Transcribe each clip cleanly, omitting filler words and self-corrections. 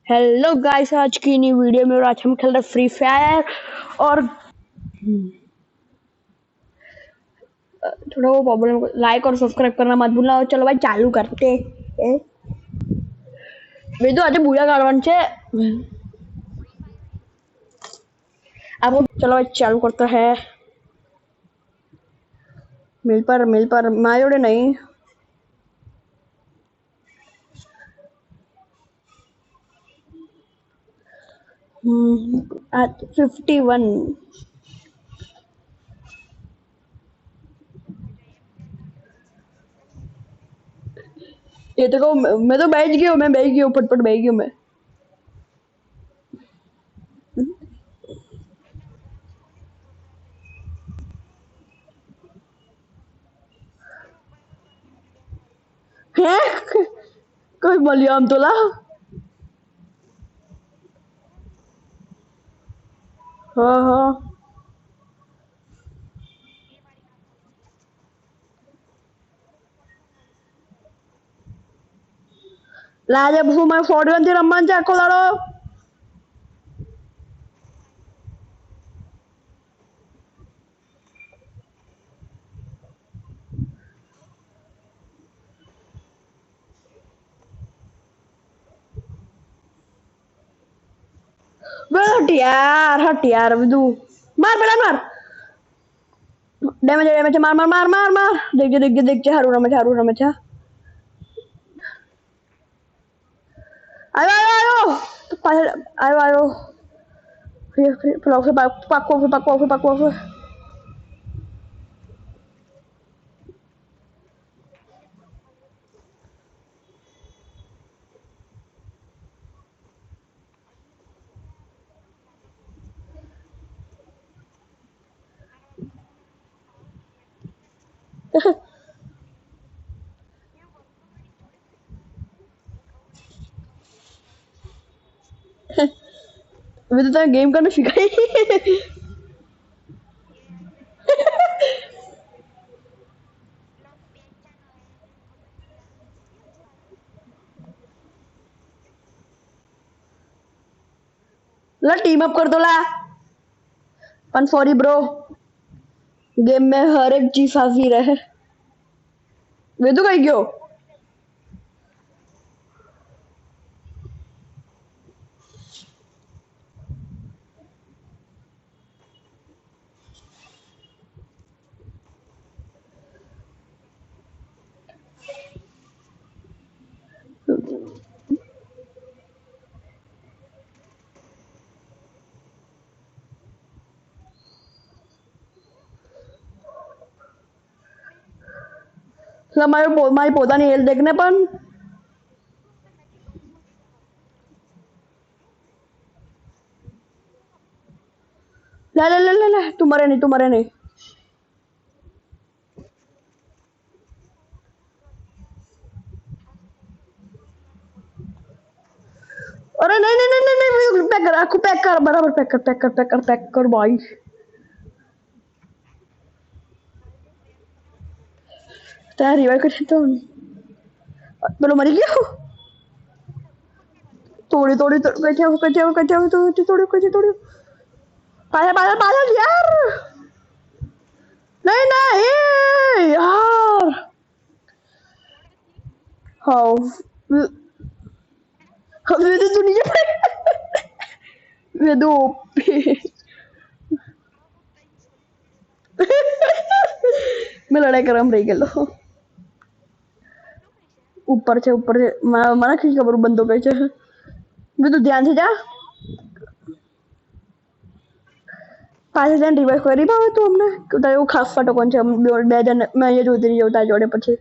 Hello guys, आज की नई वीडियो में और आज हम खेल रहे फ्री फायर। और थोड़ा वो प्रॉब्लम, लाइक और सब्सक्राइब करना मत भूलना। और चलो भाई चालू करते हैं। वे तो आज बुया कारवान छे आपको। चलो भाई चालू करते हैं। मिल पर मायोड़े नहीं। 51। ये तो मैं तो बैठ गई हूँ, फटफट बैठ गई हूँ मैं। हैं? कोई मलयाम तो ला। हाँ हाँ, ला जब मैं 41 थी रमन चाको लाड़ो। हट यार विदु। मार बेटा मार। डैमेज मार मार मार मार मार। देख जा हारू रमेचा। आयो आयो आयो। आयो आयो। फिर पको। विदु तो गेम करना सिखाई। ला टीम अप कर दो ला। पन सॉरी ब्रो, गेम में हर एक चीज हाजिर है। विदु कहीं गयो। ला मारी पोता नहीं हेल देखने पन। ले तुम्हारे नहीं। अरे नहीं पैक कर, आपको पैक कर, बराबर पैक कर भाई। तैयार रिवाइव कर तो बोलो मरी गया। थोड़ी कैसे पागल यार। नहीं यार। हाँ ये तो दुनिया ये दो। मैं लड़ाई कर रहा रही गलो। ऊपर से मना की खबर बंदों पे मैं तो ध्यान से जा। 5 જણ રિવાઇવ કરી પાવે તું અમને તારે એવું ખાસ ફટોકન છે બે જણ મેં અહીંયા જોતી રહી જાઉં તારી જોડે પછી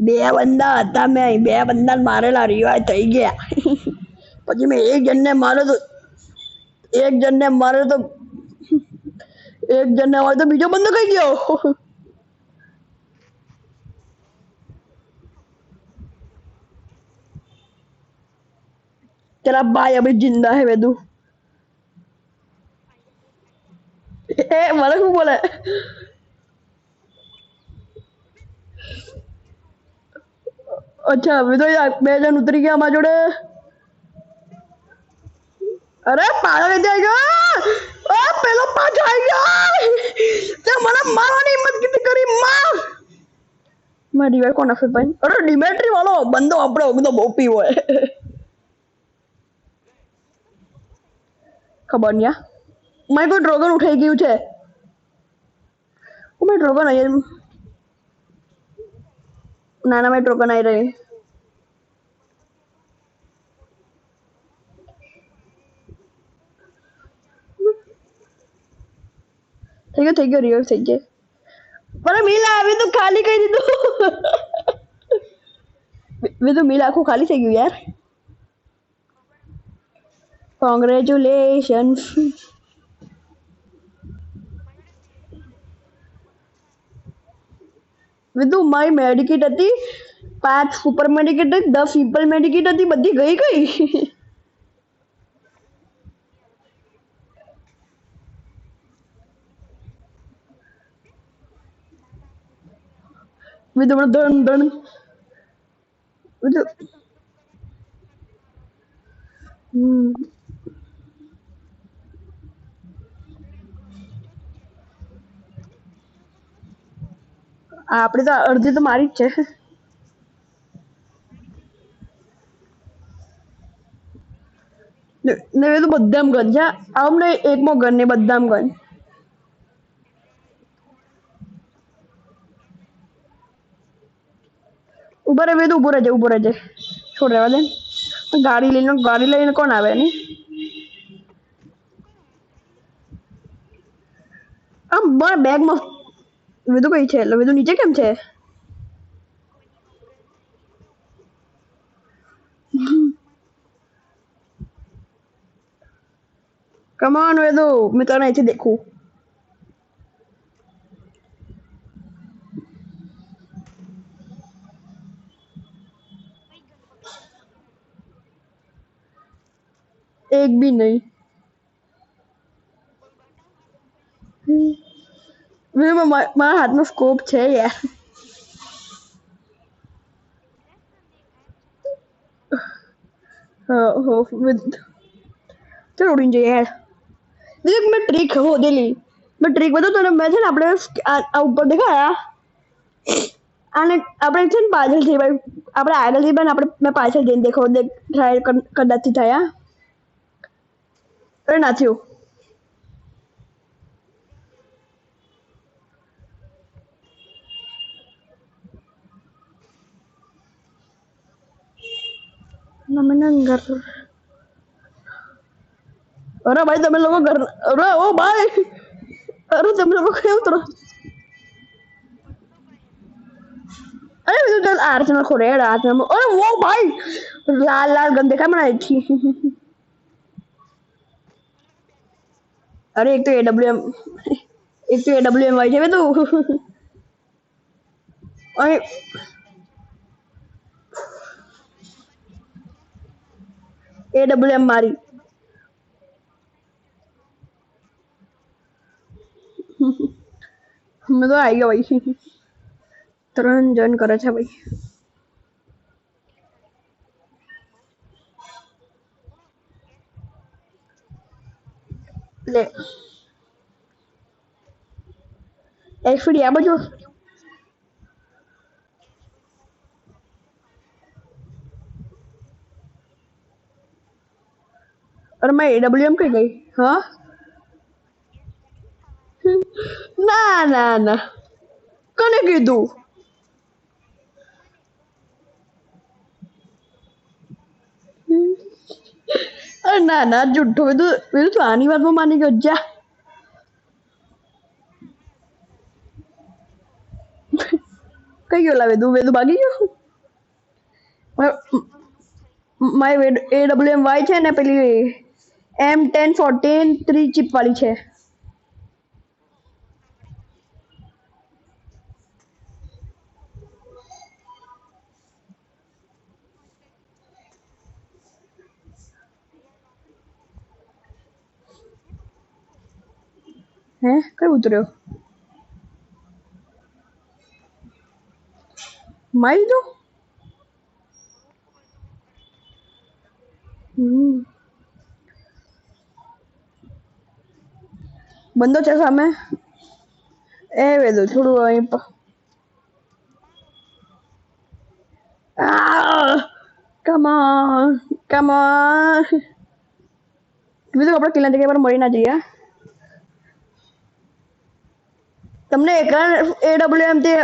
બે બંદા હતા મેં બે બંદાને મારેલા રિવાઇવ થઈ ગયા પછી મેં એક જણને માર્યો તો એક જણને માર્યો તો એક જણને માર્યો તો બીજો બંદો કઈ ગયો तेरा भाई अभी जिंदा है वेदू ए मला क्यों बोला અચ્છા હવે તો બે જણ ઉતરી ગયા અમારા જોડે. અરે પાછળ નથી આવી ગયો. પેલો પાછો આવી ગયો તે મને મારવાની હિંમત કીધી કરી માર. મેં ડિવાઈડ કોણ નાખ્યો ભાઈ? અરે ડિમેટ્રી વાળો બંદો આપણો બધો બોપી હોય. ખબર નહીં આ. મારે કોઈ ડ્રોગન ઉઠાઈ ગયું છે. મેં ડ્રોગન આવી નાના મેં ડ્રોગન આવી રહી. થઈ ગયો રિવર્સ થઈ ગયો. પણ મિલ આવી તો ખાલી કરી દીધું. મેં તો મિલ આખું ખાલી થઈ ગયું યાર. કોંગ્રેચ્યુલેશન. વિધુ મારી મેડિકેટ હતી 5 સુપર મેડિકેટ હતી 10 સિમ્પલ મેડિકેટ હતી બધી ગઈ. વિધુ મને ધન વિધુ આપણે તો અડધી તો મારી જ છે. ને એ તો બધામ ગન છે આમને એકમાં ગન ને બધામ ગન. ઉભા રહે તો ઉભો રહેજે છોડ રહેવા દે. ગાડી લઈને કોણ આવે ને આમ મારા બેગમાં વિધુ કઈ છે એટલે વિધુ નીચે કેમ છે? કમાન વિધુ મેં તને અહીંથી દેખું. એક બી નહીં. મારા હાથમાં સ્કોપ છે યાર. ચલો ઉડીને જઈએ યાર. મેં ટ્રીક શોધેલી. મેં ટ્રીક બધું તને મેં છે ને આપણે આ ઉપર દેખાયા આને આપણે છે ને પાછળથી ભાઈ આપણે આગળથી પણ આપણે મેં પાછળ જઈને ટ્રાય કદાચથી થયા અરે ના થયું. ઘર અરે ભાઈ તમે લોકો ઘર અરે ઓ ભાઈ અરે તમે લોકો કેમ ઉતરો? અરે બધું ચાલ આર્ચમાં ખોરે આર્ચમાં અરે વો ભાઈ લાલ ગન દેખા મને અહીંથી. અરે એક તો એડબ્લ્યુએમ હોય છે તું. અહીં એડબ્લ્યુએમ મારી મેં તો આવી ગયો ભાઈ. 3 જણ કરે છે ભાઈ. લે એક્સપીડી આ બાજુ અરે મેં એડબ્લ્યુએમ કઈ ગઈ હા ના ના ના કોને કીધું? અરે ના ના જુઠ્ઠો બધું તું આની વાતમાં માની ગયો જા. કઈ ગયો લાવે તું ભાગી ગયો. મારી એડબ્લ્યુએમ વાય છે ને પેલી M1014 3 ચિપ વાળી છે. હે કઈ ઉતર્યો? મારી દો હમ. બંધો છે સામે એ વેદો થોડું અહીં કમ ઓન કમ ઓન કીધું આપણે કિલ્લા જગ્યા પર મળી ના જઈએ તમને એકલા AWM થી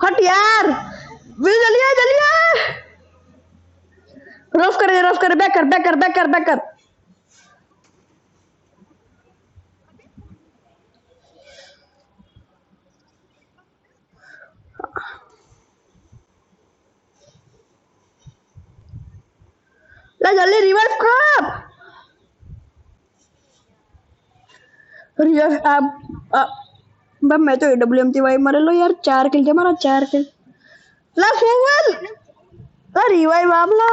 हट यार विल जल्दी रफ कर बैक कर ले जल्दी रिवाइव कर रिवाइव अब मैं तो AWM થી વાઈ મારેલો यार 4 किल છે મારા 4 किल ला ફોવલ ला रिवाइव आपला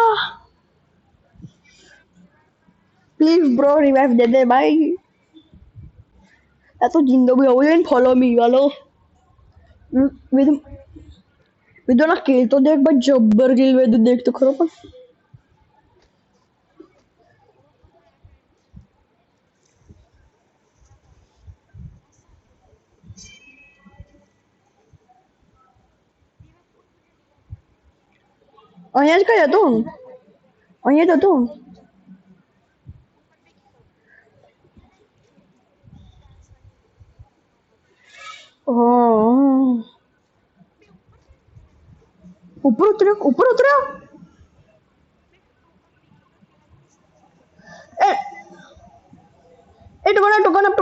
प्लीज ब्रो रिवाइव दे दे भाई आ तो जिंदो भी हो जाए फॉलो मी वालो विद विदो ना किल तो देख भाई जब्बर किल विद देख तो खरो पण અહીંયા જ કઈ હતું અહીંયા જ હતું ऊपर उतरो ए ए token up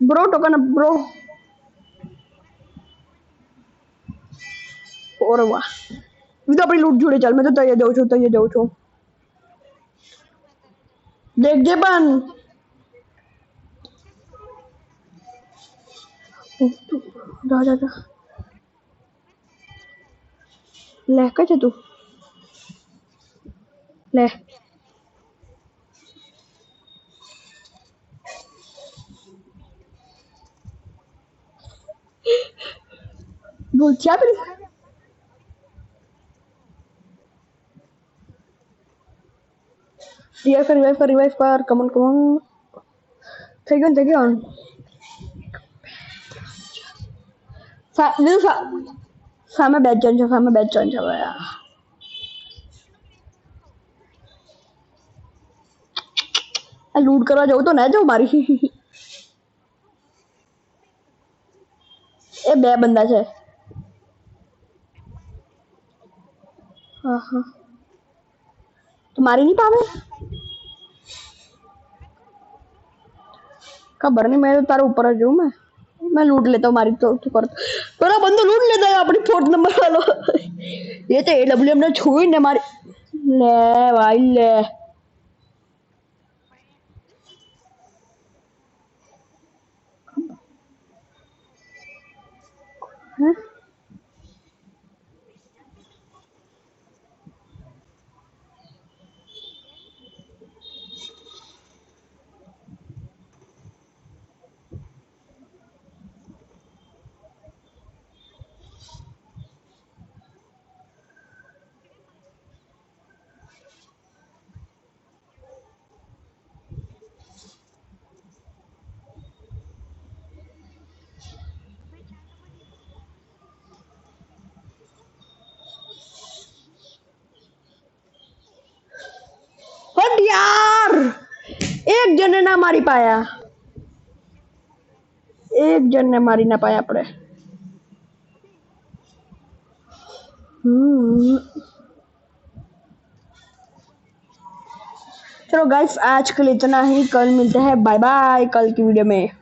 bro token up bro और वाह विदो अपनी लूट जोड़े चल मैं तो तैयार जाऊं છું देखजे पण जा ले कई છે તું ले बोल क्या फिर रिवाइव कर कम ऑन થઈ ગયો સામે બેચ જન છે હવે આ લૂટ કરવા જવું તો ના જાવ મારી એ બે બંદા છે હા હા તો મારી નહીં પાવે खबर नहीं मैं तो तारे ऊपर आ जाऊं मैं लूट लेता हूँ मारी तो तू कर तेरा बंदा लूट लेता है अपनी 4th नंबर वालो ये तो AWM ने छुई ने मारी ले भाई ले हैं हट यार एक जन ने ना मारी पाया एक जन ने मारी ना पाया अपने चलो गाइस आज के लिए इतना ही कल मिलते हैं बाय बाय कल की वीडियो में